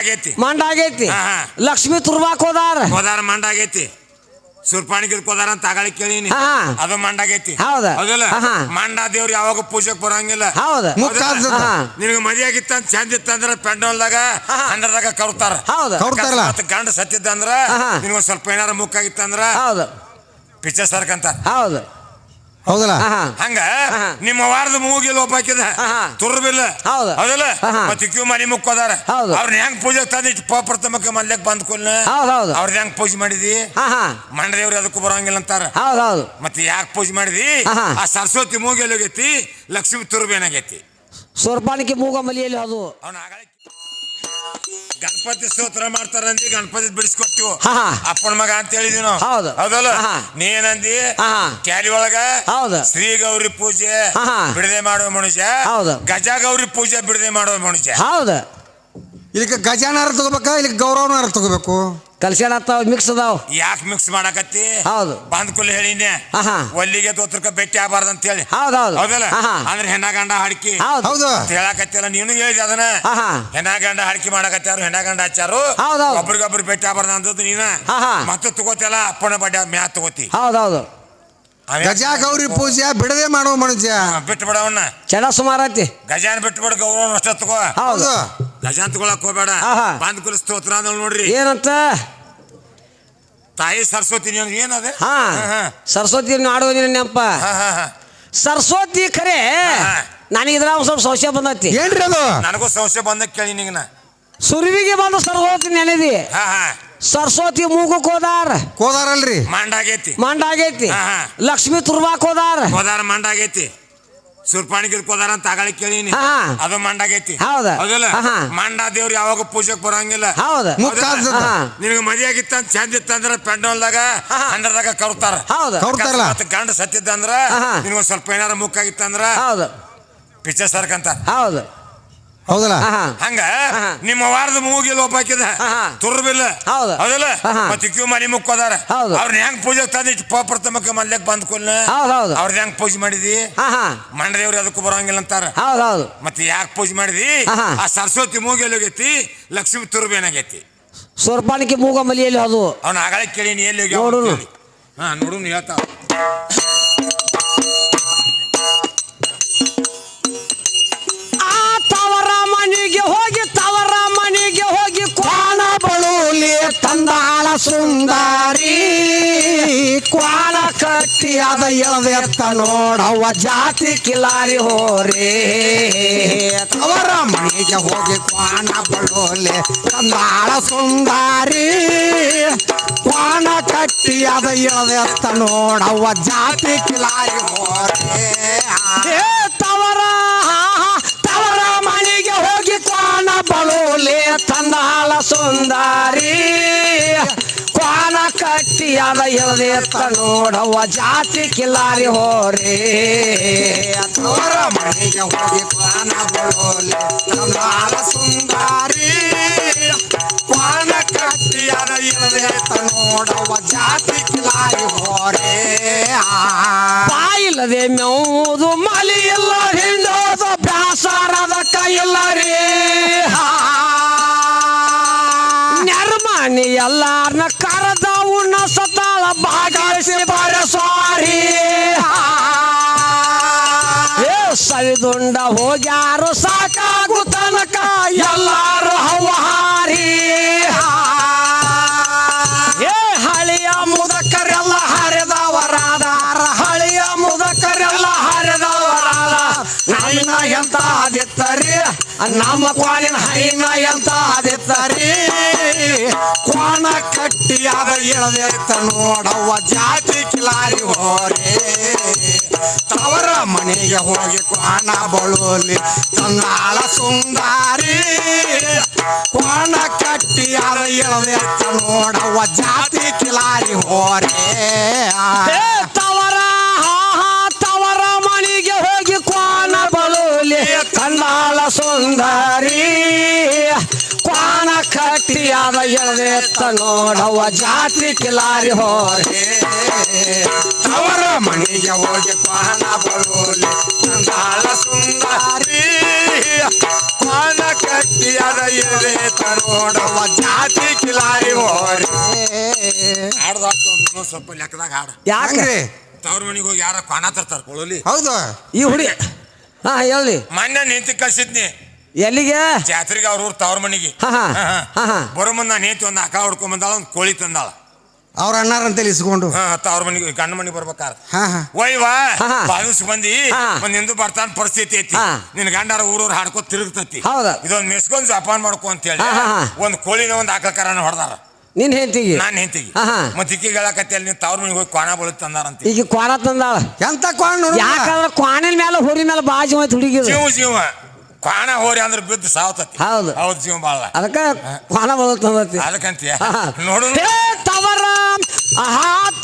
ಆಗೈತಿ ಮಂಡ ಆಗೈತಿ ಲಕ್ಷ್ಮಿ ತುರ್ಬಾಕ್ ಹೋದಾರ ಮಂಡ ಆಗೈತಿ ಸುರ್ಪಾಣಿಗಿದ್ ಕೋದಾರ ಅಂತ ಆಗಾಳಿ ಕೇಳಿನಿ ಅದು ಮಂಡ ಆಗೈತಿ ಹೌದಲ್ಲ ಮಂಡ ದೇವ್ರು ಯಾವಾಗ ಪೂಜೆಗೆ ಬರಂಗಿಲ್ಲ ನಿನಗೆ ಮದಿ ಆಗಿತ್ತ ಚಂದ ಇತ್ತಂದ್ರ ಪೆಂಡಲ್ದಾಗ ಅಂದ್ರದಾಗ ಕರ್ತಾರ ಗಂಡ ಸತ್ತಿದ್ದಂದ್ರ ನಿನಗ ಸ್ವಲ್ಪ ಏನಾರ ಮುಕ್ಕಾಗಿತ್ತಂದ್ರ ಪಿಕ್ಚರ್ ಸರ್ಕಂತ ಹೌದಲ್ಲ ಹಂಗ ನಿಮ್ಮ ವಾರದ ಮೂಗಿಲ್ ಒಬ್ಬ ಹಾಕಿದ ತುರ್ಬಿಲ್ಲ ಹೌದಲ್ಲ ಮತ್ತೆ ಕ್ಯೂ ಮನಿ ಮುಕ್ಕೋದಾರ ಅವ್ರನ್ನ ಹೆಂಗ್ ಪೂಜೆ ತಂದಿಟ್ಟು ಪ್ರಥಮಕ್ಕೆ ಮಲ್ಯಕ್ ಬಂದ್ ಕೊಲ್ಲ ಅವ್ರದ್ ಹೆಂಗ್ ಪೂಜೆ ಮಾಡಿದಿ ಮಂಡದೇವ್ರು ಅದಕ್ಕೂ ಬರಂಗಿಲ್ಲ ಅಂತಾರ ಮತ್ತೆ ಯಾಕೆ ಪೂಜೆ ಮಾಡಿದಿ ಆ ಸರಸ್ವತಿ ಮೂಗಿಲ್ ಹೋಗೈತಿ ಲಕ್ಷ್ಮಿ ತುರ್ಬೇನಾಗೈತಿ ಸೋರ್ಪಾಣಿಕೆ ಮೂಗ ಮಲಿಯಲ್ಲಿ ಅದು ಅವ್ನ ಗಣಪತಿ ಸ್ತೋತ್ರ ಮಾಡ್ತಾರಂದಿ ಗಣಪತಿ ಬಿಡಿಸ್ಕೊಟ್ಟಿವು ಅಪ್ಪನ ಮಗ ಅಂತ ಹೇಳಿದ್ವಿ ನಾವು ಹೌದಲ್ಲ ನೀನಂದಿ ಕ್ಯಾಲಿ ಒಳಗ ಶ್ರೀ ಗೌರಿ ಪೂಜೆ ಬಿಡದೆ ಮಾಡುವ ಮನುಷ್ಯ ಗಜ ಗೌರಿ ಪೂಜೆ ಬಿಡದೆ ಮಾಡುವ ಮನುಷ್ಯ ಇದಕ್ಕೆ ಗಜಾನಾರ ತಗೋಬೇಕಾ ಇಲ್ಲಿ ಗೌರವನಾರ ತಗೋಬೇಕು ಕಲ್ಸ್ಯಾಣ ಮಿಕ್ಸ್ ಅದಾವ ಯಾಕೆ ಮಿಕ್ಸ್ ಮಾಡಕತ್ತಿ ಬಂದ್ ಕುಲ್ ಹೇಳಿನೇ ಒಲ್ಲಿಗೆ ದೋತ್ರಕ್ಕೆ ಭೇಟಿ ಆಗಬಾರ್ದು ಅಂತ ಹೇಳಿ ಹೌದಲ್ಲ ಅಂದ್ರೆ ಹೆಣ್ಣ ಗಂಡ ಹಾಡ್ಕಿ ಹೇಳಕತ್ತಿಲ್ಲ ನೀನು ಹೇಳಿದ ಅದನ್ನ ಹೆಣ್ಣ ಗಂಡ ಹಾಡ್ಕಿ ಮಾಡಕತ್ತಾರು ಹೆಣ್ಣ ಗಂಡ ಹಚ್ಚಾರು ಒಬ್ರಿಗೊಬ್ರು ಭೇಟಿ ಆಗಬಾರ್ದು ಅಂತದ್ದು ನೀನ ಮತ್ತೆ ತಗೋತಿಯಲ್ಲ ಅಪ್ಪನ ಬಡ್ಡ ಮ್ಯಾ ತಗೋತಿ ಗಜ ಗೌರಿ ಪೂಜೆ ಬಿಡದೆ ಮಾಡುವ ಮನುಷ್ಯ ಬಿಟ್ಟು ಬಿಡವನ್ನ ಚೆನ್ನ ಸುಮಾರು ಐತಿ ಗಜಾನ್ ಬಿಟ್ಟು ಬಿಡ ಗೌರವ ಅಷ್ಟ ತಗೋ ಗಜಾನ್ ತಗೊಳಕ್ ಹೋಗ್ಬೇಡ ಬಂದ್ ಕುಲ್ ಸ್ತೋತ್ರ ಅಂದ್ ನೋಡ್ರಿ ಏನಂತ ತಾಯಿ ಸರಸ್ವತಿ ಏನದ ಸರಸ್ವತಿ ಆಡುವ ನೆನಪ ಸರಸ್ವತಿ ಖರೆ ನನಗೆ ಇದ್ರ ಸ್ವಲ್ಪ ಸಂಶಯ ಬಂದೈತಿ ಏನ್ರಿ ಅದು ನನಗೂ ಸಂಶಯ ಬಂದ ಕೇಳಿ ನಿಂಗನ ಸುರ್ವಿಗೆ ಬಂದು ಸರಸ್ವತಿ ನೆನೆದಿ ಸರಸ್ವತಿ ಮೂಗಕ್ ಹೋದಾರಲ್ರಿ ಮಂಡ ಆಗೈತಿ ಲಕ್ಷ್ಮಿ ತುರ್ಬಾಕ್ ಹೋದಾರ ಮಂಡ ಆಗೈತಿ ಸುರ್ಪಾಣಿಗಿದ್ ಕೋದಾರ ಅಂತ ಆಗಾಳಿ ಕೇಳಿನಿ ಅದು ಮಂಡ ಆಗೈತಿ ಹೌದಲ್ಲ ಮಂಡ ದೇವ್ರು ಯಾವಾಗ ಪೂಜೆಗೆ ಬರಂಗಿಲ್ಲ ನಿನಗೆ ಮದಿ ಆಗಿತ್ತ ಚಂದ ಇತ್ತಂದ್ರ ಪೆಂಡಲ್ದಾಗ ಅಂದ್ರದಾಗ ಕರ್ತಾರ ಗಂಡ ಸತ್ತಿದ್ದಂದ್ರ ನಿನಗ ಸ್ವಲ್ಪ ಏನಾರ ಮುಕ್ಕಾಗಿತ್ತಂದ್ರ ಪಿಕ್ಚರ್ ಸರ್ಕಂತ ಹೌದಲ್ಲ ಹಂಗ ನಿಮ್ಮ ವಾರದ ಮೂಗಿಲ್ ಒಬ್ಬ ಹಾಕಿದ ತುರ್ಬಿಲ್ಲ ಹೌದಲ್ಲ ಮತ್ತೆ ಕ್ಯೂ ಮನಿ ಮುಕ್ಕೋದಾರ ಅವ್ರನ್ನ ಹೆಂಗ್ ಪೂಜೆ ತಂದಿಟ್ಟು ಪ್ರಥಮಕ್ಕೆ ಮಲ್ಯಕ್ ಬಂದ್ ಕೊಲ್ಲ ಅವ್ರದ್ ಹೆಂಗ್ ಪೂಜೆ ಮಾಡಿದಿ ಮಂಡದೇವ್ರು ಅದಕ್ಕೂ ಬರಂಗಿಲ್ಲ ಅಂತಾರ ಮತ್ತೆ ಯಾಕೆ ಪೂಜೆ ಮಾಡಿದಿ ಆ ಸರಸ್ವತಿ ಮೂಗಿಲ್ ಹೋಗೈತಿ ಲಕ್ಷ್ಮಿ ತುರ್ಬೇನಾಗೈತಿ ಸೋರ್ಪಾಣಿಕೆ ಮೂಗ ಮಲಿಯಲ್ಲಿ ಅದು ಅವ್ನ ಆಗಾಳಿ ಕೇಳಿನಿ ಎಲ್ಲಿ ಹೋಗಿ ನೋಡು ಹೇಳ್ತಾವ ಮನೆಗೆ ಹೋಗಿ ಕ್ವಾಣ ಬಳುಲಿ ತಂದಾಳ ಸುಂದಾರಿ ಕ್ವಾಣ ಕಟ್ಟಿ ಅದ ಎಳದೆತ್ತ ನೋಡವ್ವ ಜಾತಿ ಕಿಲಾರಿ ಹೋರೇ ಅವರ ಮನೆಗೆ ಹೋಗಿ ಕ್ವಾಣ ಬಳುಲಿ ತಂದಾಳ ಸುಂದಾರಿ ಕ್ವಾಣ ಕಟ್ಟಿ ಅದ ಎಳದೆತ್ತ ನೋಡವ್ವ ಜಾತಿ ಕಿಲಾರಿ ಹೋರೇ ಮನೆಗೆ ಹೋಗಿ ಕ್ವಾಣ ಬಳುಲಿ ತಂದಾಳ ಸುಂದಾರಿ ಕ್ವಾಣ ಕಟ್ಟಿ ಅದ ಎಳದೆತ್ತ ನೋಡವ್ವ ಜಾತಿ ಕಿಲಾರಿ ಹೋರೇ ಅವರ ಮನೆಗೆ ಹೋಗಿ ಕ್ವಾಣ ಬಳುಲಿ ತಂದಾಳ ಸುಂದಾರಿ ಕ್ವಾಣ ಕಟ್ಟಿ ಅದ ಎಳದೆತ್ತ ನೋಡವ್ವ ಜಾತಿ ಕಿಲಾರಿ ಹೋರೇ ಬಾಯಿಲ್ಲದೆ ಮೇವುದು ಮಲಿ ಇಲ್ಲ ಹಿಂಡೋದು ಬ್ಯಾಸಾರದ ಕೈಯಿಲ್ಲ ರೀ ನೆರ್ಮನಿ ಎಲ್ಲಾರನ್ನ ಕರೆದ ಉಣ್ಣ ಸತಾಳ ಭಾಗವಹಿಸಿ ಬರಸ್ವಾರಿ ಸವಿದುಂಡ ಹೋಗ್ಯಾರು ಸಾಕಾಗು ತನಕ ಎಲ್ಲಾರು ಹವಾರಿ ಹಳಿಯ ಮುದಕರೆಲ್ಲ ಹರಿದವರಾದಾರ ಹಳಿಯ ಮುದಕರೆಲ್ಲ ಹರಿದವರಾದ ನಾಯಿನ ಎಂತ ಆದಿತ್ತರಿ ನಮ್ಮ ಕ್ವಾಣಿನ ಹೈನ ಎಂತ ಆದಿತ್ತರಿ ಕ್ವಾಣ ಕಟ್ಟಿ ಅದ ಎಳದೆತ್ತ ನೋಡವ್ವ ಜಾತಿ ಕಿಲಾರಿ ಹೋರೇ ತವರ ಮನೆಗೆ ಹೋಗಿ ಕ್ವಾಣ ಬಳುಲಿ ತಂದಾಳ ಸುಂದಾರಿ ಕ್ವಾಣ ಕಟ್ಟಿ ಅದ ಎಳದೆತ್ತ ನೋಡವ್ವ ಜಾತಿ ಕಿಲಾರಿ ಹೋರೇ ತವರ ಮನೆಗೆ ಹೋಗಿ ಕ್ವಾಣ ಬಳುಲಿ ತಂದಾಳ ಸುಂದರಿ ಕ್ವಾಣ ಕಟ್ಟಿ ಕಟ್ಟಿಯಾದ ಎಳೆತ್ತ ನೋಡವ ಜಾತಿ ಕಿಲಾರಿ ಹೋರೆ ಅವರ ಮನೆಗೆ ಹೋಗಿ ಕ್ವಾಣ ಬಳುಲೆ ತಂದಾಳ ಸುಂದರಿ ಕ್ವಾಣ ಕಟ್ಟಿಯಾದ ಎಳೆತ್ತ ನೋಡವ ಜಾತಿ ಕಿಲಾರಿ ಹೋರೆ ಹಾಡ್ದು ಸ್ವಲ್ಪ ಲೆಕ್ಕದಾಗ ಹಾಡ ಯಾಕ್ರಿ ತವ್ರ ಮನೆಗೆ ಹೋಗಿ ಯಾರ ಕ್ವಾಣ ತರ್ತಾರ ಕೊಳ್ಳಲಿ ಹೌದು ಈ ಹುಡಿ ಹಾ ಹೇಳಿ ಮೊನ್ನೆ ನಿಂತಿ ಕಳ್ಸಿದ್ನಿ ಎಲ್ಲಿಗೆ ಜಾತ್ರೆಗೆ ಅವ್ರ ಊರ್ ತವ್ರ ಮನೆಗೆ ಬರೋ ಮುಂದ ನೇತಿ ಒಂದ್ ಆಕಳ ಹೊಡ್ಕೊಂಡ್ ಬಂದಾಳ ಒಂದ್ ಕೋಳಿ ತಂದಾಳ ಅವ್ರ ಅಣ್ಣಾರಂತೇಳಿ ಇಸ್ಕೊಂಡು ತವ್ರ ಮನೆಗೆ ಗಂಡ ಮನೆಗೆ ಬರ್ಬೇಕಾರ ಹಾ ಹಾ ಒಯ್ವಾ ಬಾದಿವ್ಸ ಬಂದಿ ಒಂದ್ ನಿಂದು ಬರ್ತಾನ ಪರಿಸ್ಥಿತಿ ಐತಿ ನಿನ್ ಗಂಡಾರ ಊರವ್ರು ಹಾಡ್ಕೊ ತಿರುಗ್ತತಿ ಇದೊಂದ್ ಮೆಸ್ಕೊಂಡ್ ಜಪಾನ್ ಮಾಡ್ಕೊ ಅಂತ ಹೇಳಿ ಒಂದ್ ಕೋಳಿನ ಒಂದ್ ಆಕಳ ಕರನ ಹೊಡೆದಾರ ನಿನ್ ಹೆಂಡತಿಗೆ ನಾನ್ ಹೆಂತಿಗೆ ಮತ್ ಇಕ್ಕಿ ಹೇಳಕತ್ತಿ ಅಲ್ಲಿ ನೀನ್ ತವ್ರ ಮನೆಗೆ ಹೋಗಿ ಕ್ವಾಣ ಬಳು ತಂದಾರಂತ ಈಗ ಕ್ವಾಣ ತಂದಾಳ ಎಂತ ಕ್ವಾಣ ಯಾಕಂದ್ರೆ ಕ್ವಾಣಿನ ಮೇಲೆ ಹುರಿ ಮೇಲೆ ಬಾಜು ಹೋಯ್ತು ಹುಡುಗಿ ಜೀವ ಕ್ವಾಣ ಹೋರಿ ಅಂದ್ರೆ ಬಿದ್ದು ಸಾವತತಿ ಹೌದು ಹೌದ್ ಜೀವ ಬಾಳ ಅದಕ್ಕೆ ಕ್ವಾಣ ಬಳು ತಂದತಿ ಅದಕ್ಕಂತೀಯ ನೋಡು ತವರ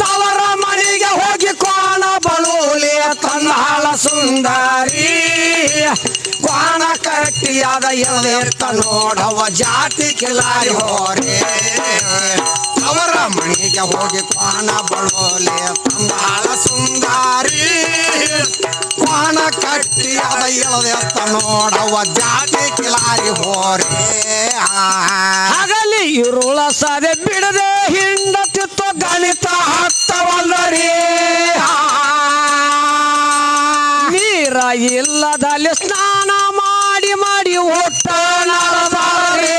ತವರ ಮನೆಗೆ ಹೋಗಿ ಕ್ವಾಣ ಬಳುಲೆ ತಂದಾಳ ಸುಂದರಿ ಕ್ವಾಣ ಕಟ್ಟಿಯಾದ ಎಳೆತ್ತ ನೋಡವ ಜಾತಿ ಕಿಲಾರಿ ಹೋರೆ ಅವರ ಮನೆಗೆ ಹೋಗಿ ಕ್ವಾಣ ಬಳುಲೆ ತಂದಾಳ ಸುಂದರಿ ಕ್ವಾಣ ಕಟ್ಟಿಯಾದ ಎಳೆತ್ತ ನೋಡವ ಜಾತಿ ಕಿಲಾರಿ ಹೋರೆ ಹಗಲಿ ಇರುಳ ಸದೆ ಬಿಡದೆ ಹಿಂಡತಿತ್ತು ಗಣಿತ ಹತ್ತವಲ್ಲರಿ ನೀರ ಇಲ್ಲದಲ್ಲಿ ಸ್ನಾನ ಮಾಡಿ ಮಾಡಿ ಊಟ ನಡೆದಾರೆ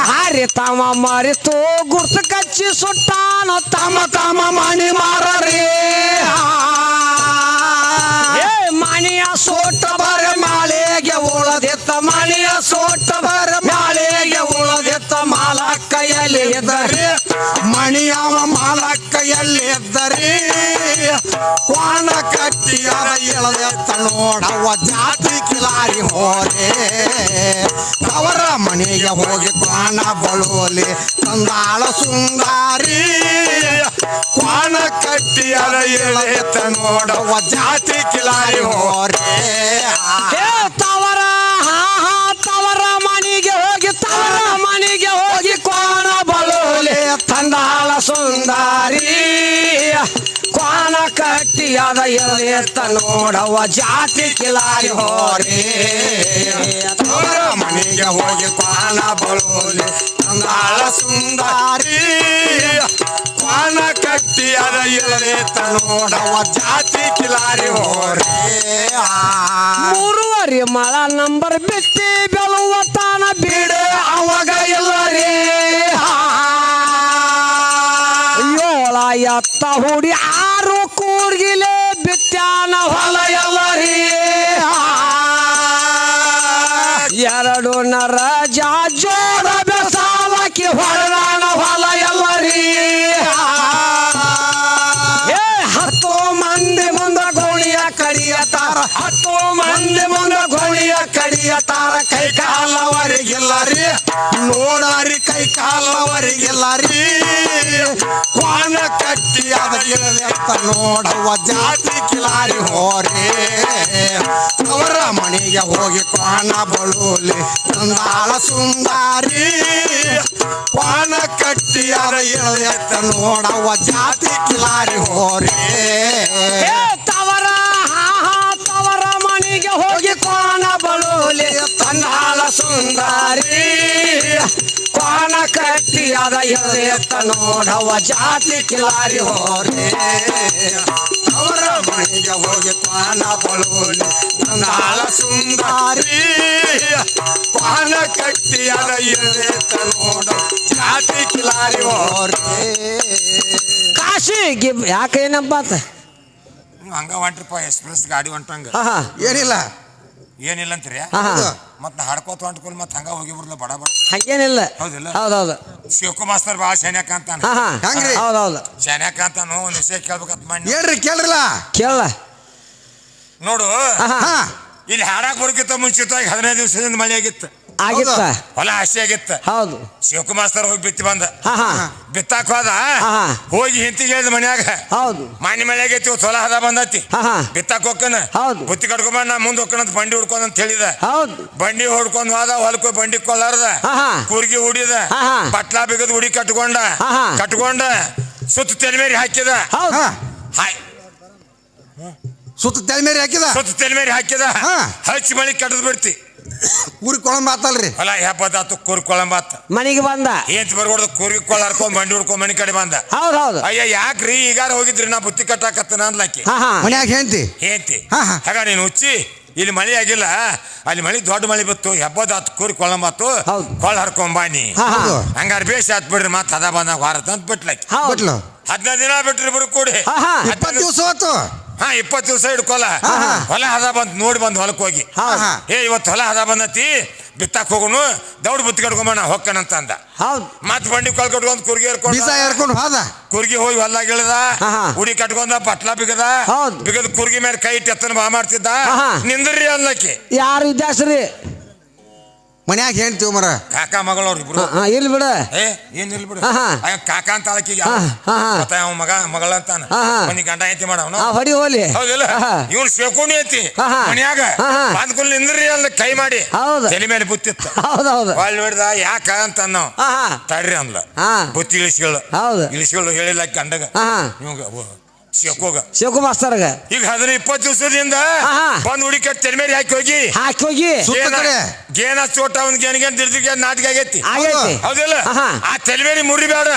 ಹರಿತಮ ಮರಿತು ಗುರ್ತು ಕಚ್ಚಿ ಸುಟ್ಟಾನ ತಮ್ಮ ತಮ್ಮ ಮಣಿ ಮಾರರಿ ಮಣಿಯ ಸೋಟ ಬರ ಮಾಳೆಗೆ ಉಳದಿತ್ತ ಮಣಿಯ ಸೋಟ ಬರ ಮಾಳೆಗೆ ಉಳದಿತ್ತ ಮಾಲ ಕೈಯಲ್ಲಿ ಇದ್ದರೆ ಮಣಿಯವ ಮಾಲ ಕೈಯಲ್ಲಿ ಇದ್ದರೆ ಕ್ವಾಣ ಕಟ್ಟಿಯಾದ ಎಳೆತ್ತ ನೋಡವ ಜಾತಿ ಕಿಲಾರಿ ಹೋರೆ ಅವರ ಮನೆಗೆ ಹೋಗಿ ಕ್ವಾಣ ಬಳುಲೆ ತಂದಾಳ ಸುಂದರಿ ಕ್ವಾಣ ಕಟ್ಟಿಯಾದ ಎಳೆತ್ತ ನೋಡವ ಜಾತಿ ಕಿಲಾರಿ ಹೋರೆ ತವರ ತವರ ಮನೆಗೆ ಹೋಗಿ ತವರ ಮನೆಗೆ ಹೋಗಿ ಕ್ವಾಣ ಬಳುಲೆ ತಂದಾಳ ಸುಂದರಿ ಕ್ವಾಣ ಕಟ್ಟಿಯಾದ ಎಳೆತ್ತ ನೋಡವ ಜಾತಿ ಕಿಲಾರಿ ಹೋರೆ ಅವರ ಮನೆಗೆ ಹೋಗಿ ಕ್ವಾಣ ಬಳುಲೆ ತಂದಾಳ ಸುಂದರಿ ಕ್ವಾಣ ಕಟ್ಟಿಯಾದ ಎಳೆತ್ತ ನೋಡವ ಜಾತಿ ಕಿಲಾರಿ ಹೋರೆ ಮೂರುವರೆ ಮಳ ನಂಬರ್ ಬಿತ್ತಿ ಬೆಳುವ ತಾನ ಬಿಡ ಅವಾಗ ಎಲ್ಲರೇ ಏಳ ಎತ್ತ ಹುಡಿ ಆರು ಕೂರ್ಗಿಲೆ ಬಿತ್ಯಾನ ಹೊಲ ಎಲ್ಲರೇ ಎರಡು ನರ ಜೋಡ ಬೆಸಾಲಕ್ಕೆ ಹೊರದಾನ ಹೊಲ ಎಲ್ಲರೇ ಹತ್ತು ಮಂದಿ ಮುಂದ ಗೋಣಿಯ ಕಡಿಯತಾರ ಹತ್ತು ಮಂದಿ ಮುಂದ ಗೋಣಿಯ ಕಡಿಯತಾರ ಕೈ ಕಾಲವರಿಗಿಲ್ಲರಿ ನೋಡಾರಿ ಕೈ ಕಾಲವರಿಗಿಲ್ಲರಿ ಕ್ವಾಣ ಕಟ್ಟಿಯಾದ ಎಳೆತ್ತ ನೋಡವ ಜಾತಿ ಕಿಲಾರಿ ಹೋರೆ ಅವರ ಮನೆಗೆ ಹೋಗಿ ಕ್ವಾಣ ಬಳುಲೆ ತಂದಾಳ ಸುಂದರಿ ಕ್ವಾಣ ಕಟ್ಟಿಯಾದ ಎಳೆತ್ತ ನೋಡವ ಜಾತಿ ಕಿಲಾರಿ ಹೋರೆ ತವರ ತವರ ಮನೆಗೆ ಹೋಗಿ ಕ್ವಾಣ ಬಳುಲೆ ತಂದಾಳ ಸುಂದರಿ ಕ್ವಾಣ ಕಟ್ಟಿಯಾದ ಎಳೆತ್ತ ನೋಡವ ಜಾತಿ ಕಿಲಾರಿ ಹೋರೆ ಅವರ ಮನೆಗೆ ಹೋಗಿ ಕ್ವಾಣ ಬಳುಲೆ ತಂದಾಳ ಸುಂದರಿ ಕ್ವಾಣ ಕಟ್ಟಿಯಾದ ಎಳೆತ್ತ ನೋಡವ ಜಾತಿ ಕಿಲಾರಿ ಹೋರೆ ಕಾಶಿಗೆ ಯಾಕೆ ಏನಪ್ಪ ಹಂಗ ಹೊಂಟ್ರಿಪ್ಪ ಎಕ್ಸ್ಪ್ರೆಸ್ ಗಾಡಿ ಹೊಂಟಂಗ ಏನಿಲ್ಲ ಏನಿಲ್ಲ ಅಂತೀರಿ ಮತ್ ಹಾಡ್ಕೋತ ಹೊಂಟ್ಕೊಲ್ ಮತ್ ಹಂಗ ಹೋಗಿ ಬರ್ಲ ಬಡ ಬಡ ಹಂಗೇನಿಲ್ಲ ಹೌದಿಲ್ಲ ಹೌದೌದು ಶಿವಕು ಮಾಸ್ತರ್ ಬಾ ಶಾನ್ಯಾಕ ಅಂತಾನ ಹಂಗ್ರಿ ಹೌದೌದು ಶಾನ್ಯಾಕ ಅಂತಾನು ಒಂದ್ ವಿಷಯ ಕೇಳ್ಬೇಕಂತ ಮಾಡಿ ಹೇಳ್ರಿ ಕೇಳ್ರಲ್ಲ ಕೇಳ ನೋಡು ಇಲ್ಲಿ ಹಾಡಕ್ ಬರೋಕ್ಕಿಂತ ಮುಂಚಿತವಾಗಿ 15 ದಿವಸದಿಂದ ಮಳೆ ಆಗಿತ್ತು. ಆಗಿತ್ತ ಹೊಲ ಹಸಿ ಆಗಿತ್ತ. ಹೌದು. ಶಿವಕುಮಾರ್ ಸರ್ ಹೋಗಿ ಬಿತ್ತಿ ಬಂದ. ಬಿತ್ತಾಕ ಹೋದ. ಹಾ. ಹೋಗಿ ಹಿಂತಿಗೆ ಹೇಳಿದ ಮನ್ಯಾಗ. ಹೌದು. ಮಾನಿ ಮಳೆ ಆಗೈತಿ ಹೊಲ ಹದ ಬಂದತಿ. ಬಿತ್ತಾಕ ಹೋಗ್ಕನ. ಹೌದು. ಬುತ್ತಿ ಕಟ್ಕೊಂಡ್ ನಾ ಮುಂದೆ ಹೋಗ್ಕನಂತ ಬಂಡಿ ಹುಡ್ಕೊಂಡ್ ಅಂತ ಹೇಳಿದ. ಹೌದು. ಬಂಡಿ ಹೊಡ್ಕೊಂಡ್ ಹೋದ. ಹೊಲಕ್ಕೆ ಬಂಡಿ ಕೊಳ್ಳಾರ್ದ. ಕೂರ್ಗಿ ಹುಡಿದ. ಬಟ್ಲಾ ಬಿಗದ್ ಹುಡಿ ಕಟ್ಕೊಂಡ. ಸುತ್ತ ತೆಲಿಮೇರಿ ಹಾಕಿದ. ಹಾಯ್ ಸುತ್ತ ತೆಲಿಮೇರಿ ಹಾಕಿದ. ಸುತ್ತ ತೆಲಿಮೇರಿ ಹಾಕಿದ. ಹಚ್ಚಿ ಮಳಿ ಕಟ್ಟದ್ ಬಿಡ್ತಿ. ಕೂರಿ ಕೊಳಂಬ ಆತಲ್ರಿ. ಹೊಲ ಹೆಪ್ಪತ್ತಾತು ಕೂರಿ ಕೊಳಂಬಾತ. ಮನೆಗೆ ಬಂದ. ಏನ್ ಬರ್ಕೊಡ್ದು ಕೂರ್ಗಿ ಕೊಳ್ಳ ಹರ್ಕೊಂಡ್ ಬಂಡಿ ಹುಡ್ಕೊಂಡ್ ಮನಿ ಕಡೆ ಬಂದ. ಹೌದೌದು. ಅಯ್ಯ ಯಾಕ್ರಿ ಈಗಾರ ಹೋಗಿದ್ರಿ ನಾ ಬುತ್ತಿ ಕಟ್ಟಾಕತ್ತನ ಅಂದ್ಲಾಕಿ. ಮನ್ಯಾಗ ಹೆಂತಿ ಹಾಗ ನೀನು ಹುಚ್ಚಿ ಇಲ್ಲಿ ಮಳಿ ಆಗಿಲ್ಲ, ಅಲ್ಲಿ ಮಳಿ ದೊಡ್ಡ ಮಳಿ ಬತ್ತು, ಹೆಬ್ಬದಾತು ಕೂರಿ ಕೊಳಂಬಾತು, ಕೊಳ್ಳ ಹರ್ಕೊಂಡ್ ಬಾನಿ. ಹಂಗಾರ ಬೇಷ್ ಆತ್ ಬಿಡ್ರಿ ಮತ್ ಅದ ಬಂದಾಗ ವಾರತ ಅಂತ ಬಿಟ್ಲಾಕಿ. 15 ದಿನ ಬಿಟ್ರಿ ಇಬ್ರು ಕೂಡಿ. 20 ದಿವಸ ಹೋತು. 20 ದಿವಸ ಹಿಡ್ಕೊಲ್ಲ. ಹೊಲ ಹದ ಬಂದ್ ನೋಡಿ ಬಂದ್ ಹೊಲಕ್ ಹೋಗಿ ಇವತ್ತು ಹೊಲ ಹದ ಬಂದತಿ ಬಿತ್ತಾಕ್ ಹೋಗುನು ದೌಡ್ ಬುತ್ತಿ ಕಟ್ಕೊಂಬ ಹೊಕ್ಕನಂತ ಅಂದ. ಮತ್ ಬಂಡಿ ಕೊಲ್ ಕಟ್ಕೊಂಡ್ ಕುರ್ಗಿ ಹರ್ಕೊಂಡು ಹೋದ. ಕುರ್ಗಿ ಹೋಗಿ ಹೊಲ್ದಾಗ ಇಳಿದ. ಉಡಿ ಕಟ್ಕೊಂಡ ಪಟ್ಲಾ ಬಿಗದ ಕುರ್ಗಿ ಮೇಲೆ ಕೈ ಇಟ್ಟು ಎತ್ತನ ಬಾ ಮಾಡ್ತಿದ್ದ. ನಿಂದ್ರಿ ಅನ್ಲಕ್ಕಿ. ಯಾರು ಇದ್ದಾಸ್ರಿ ಮನ್ಯಾಗ ಹೇಳ್ತೀವಿ ಮರ ಕಾಕಾ ಮಗಳವ್ರ ಇಬ್ರು. ಇರ್ಲಿ ಬಿಡ. ಏನ್ ಇರ್ಲಿ ಬಿಡ. ಕಾಕಾ ಅಂತ ಅಳಕಿಗೆ ಮಗ ಮಗಳ ಅಂತಾನ. ಮನಿ ಗಂಡ ಐತಿ ಮಾಡವನು ಹೊಡಿ ಹೋಲಿ. ಹೌದಿಲ್ಲ ಇವ್ನು ಶೇಕೋಣಿ ಐತಿ ಮನ್ಯಾಗ ಬಂದ್ಕುಲ್ ನಿಂದ್ರಿ ಅಲ್ಲ ಕೈ ಮಾಡಿ ತಲೆ ಮೇಲೆ ಬುತ್ತಿತ್ತು. ಒಳ್ಳೆ ಹಿಡ್ದ ಯಾಕ ಅಂತ ನಾವು ತಡ್ರಿ ಅಂದ್ಲ. ಬುತ್ತಿ ಇಳಿಸ್ಗಳು ಹೇಳಿಲ್ಲ ಗಂಡಗ ಇವಾಗ ಶಿವಕುಮಾರ್ ಸರ್ಗ ಈಗ 20 ದಿವಸದಿಂದ ಬಂದ್ ಹುಡಿ ಕಟ್ಟಿ ತೆಲೆ ಮೇಲೆ ಹಾಕಿ ಹೋಗಿ ಗೇನ ಚೋಟ ಒಂದ್ ಗೇನ್ ದಿರ್ದಿಗೆ ನಾಟಕ ಆಗೈತಿ. ಹೌದಿಲ್ಲ ಆ ತೆಲಿಮೇರಿ ಮುರಿಬೇಡ.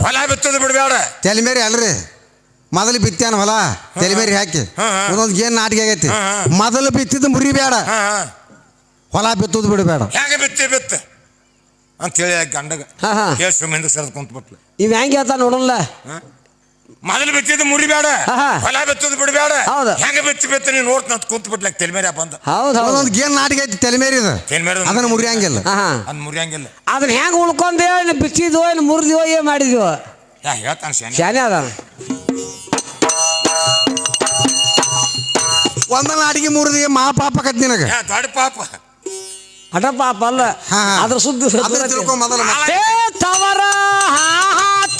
ಹೊಲ ಬಿತ್ತದ ಬಿಡ್ಬೇಡ. ತೆಲಿಮೇರಿ ಅಲ್ರಿ ಮೊದಲು ಬಿತ್ತಾನ ಹೊಲ ತೆಲಿಮೇರಿ ಹಾಕಿ ಒಂದೊಂದ್ ಗೇನ್ ನಾಟಕ ಆಗೈತಿ. ಮೊದಲು ಬಿತ್ತಿದ್ ಮುರಿಬೇಡ, ಹೊಲ ಬಿತ್ತದ್ ಬಿಡಬೇಡ. ಹೆಂಗ ಬಿತ್ತ ಅಂತ ಹೇಳಿ ಗಂಡಗ ಸುಮ್ಮಿಂದ ಸರದ್ ಕುಂತ್ಬಿಟ್ಲು. ಇವ್ ಹೆಂಗ ಹೇಳ್ತಾ ನೋಡಲ್ಲ. ಮೊದಲು ಬಿತ್ತಿದ್ದು ಮುರಿಬೇಡ, ಹೊಲ ಬಿತ್ತದ್ ಬಿಡಬೇಡ. ಹೆಂಗ ಬಿತ್ತ ನೀನ್ ನೋಡ್ತ ಕುಂತ್ ಬಿಟ್ಲಕ್ ತೆಲಿಮೇರಿ ಬಂದ. ಒಂದೊಂದ್ ಗೇನ್ ನಾಟಕ ಐತಿ ತೆಲಿಮೇರಿ. ಅದನ್ನ ಮುರಿಯಂಗಿಲ್ಲ. ಅದ್ ಮುರಿಯಂಗಿಲ್ಲ. ಅದನ್ನ ಹೆಂಗ ಉಳ್ಕೊಂಡೇವ ಬಿಚ್ಚಿದ್ವೋ ಏನು ಮುರಿದಿವೋ ಏನ್ ಮಾಡಿದ್ವೋ ಹೇಳ್ತಾನ ಶಾನೆ ಅದ. ಒಂದ ನಾಟಿಗೆ ಮುರಿದಿಗೆ ಮಹಾ ಪಾಪ ಕತ್ ನಿನಗ. ದೊಡ್ಡ ಪಾಪ ಅಟ ಪಾಪ ಅಲ್ಲ ಅದ್ರ ಸುದ್ದಿ ತವರ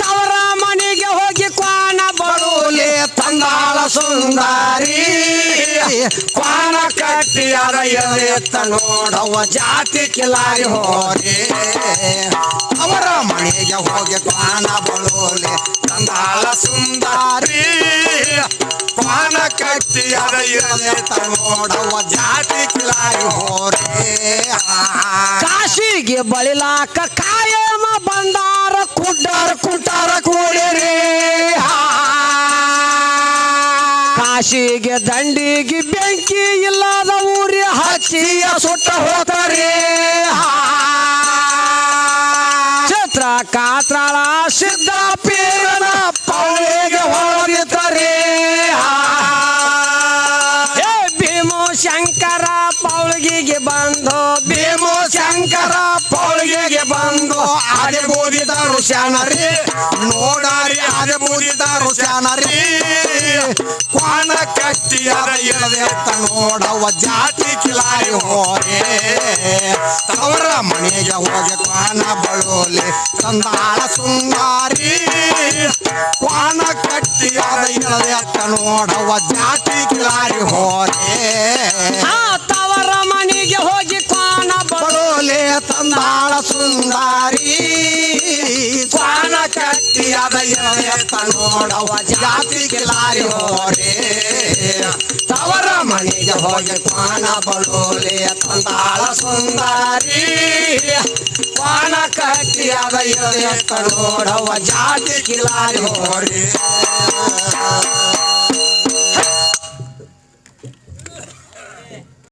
ತವರ ಮನೆಗೆ ಹೋಗಿ ಕ್ವಾಣ ಬಡೋಲೆ ತಂದಾಳ ಸುಂದಾರಿ. ಕ್ವಾಣ ಕಟ್ಟಿ ಅದ ಎತ್ತ ನೋಡವ ಜಾತಿ ಕಿಲಾರಿ ಹೋರಿ. ಅವರ ಮನೆಗೆ ಹೋಗಿ ಕ್ವಾಣ ಬಡೋಲೆ ತಂದಾಳ ಸುಂದಾರಿ. ಕ್ವಾಣ ಕಟ್ಟಿ ಅದ ಎತ್ತ ನೋಡವ ಜಾತಿ ಕಿಲಾರಿ ಹೋರಿ. ಕಾಶಿಗೆ ಬಳಿಲಾಕ ಕಾಯಮ ಬಂದಾರ ಕುಡ್ಡಾರ ಕುಂಟಾರ ಕೂಡಿರಿ. ಕಾಶಿಗೆ ದಂಡಿಗೆ ಬೆಂಕಿ ಇಲ್ಲದ ಊರಿ ಹಚ್ಚಿಯ ಸುಟ್ಟ ಹೋತರಿ. ಛತ್ರ ಕಾತ್ರಾಳ ಸಿದ್ಧ ಪೀರನ ಪೌಳಿಗೆ ಹೋಗಿತರಿ. ಭೀಮೋ ಶಂಕರ ಪೌಳಿಗೆ ಬಂದು ಭೀಮೋ ಶಂಕರ ಪೌಳಿಗೆ ಬಂದು ಆದೆ ಬೋದಿದ ಋಷಾನರಿ ನೋಡಾರಿ ಆದೆ ಬೋದಿದ ಋಷಾನರಿ. ಕ್ವಾಣ ಕಟ್ಟಿ ಅದ ಇಳದೆತ್ತ ನೋಡವ ಜಾತಿ ಕಿಲಾರಿ ಹೋರೆ. ತವರ ಮನೆಗೆ ಹೋಗಿ ಕ್ವಾಣ ಬಳೋಲೆ ತಂದಾಳ ಸುಂದಾರಿ. ಕ್ವಾಣ ಕಟ್ಟಿ ಅದ ಇಳದೆತ್ತ ನೋಡವ ಜಾತಿ ಕಿಲಾರಿ ಹೋರೆ. ತವರ ಮನೆಗೆ ಹೋಗಿ ಕ್ವಾಣ ಬಳೋಲೆ ತಂದಾಳ ಸುಂದಾರಿ. ಕ್ವಾಣ ಕಟ್ಟಿ ಅದ ಎತ್ತ ನೋಡವ ಜಾತಿ ಕಿಲಾರಿ ಹೋರೆ. ತವರ ಮನೆಗೆ ಹೋಗಿ ಕ್ವಾಣ ಬಳೋಲೆ ತಂದಾಳ ಸುಂದಾರಿ. ಕ್ವಾಣ ಕಟ್ಟಿ ಅದ ಎತ್ತ ನೋಡವ ಜಾತಿ ಕಿಲಾರಿ ಹೋರೆ.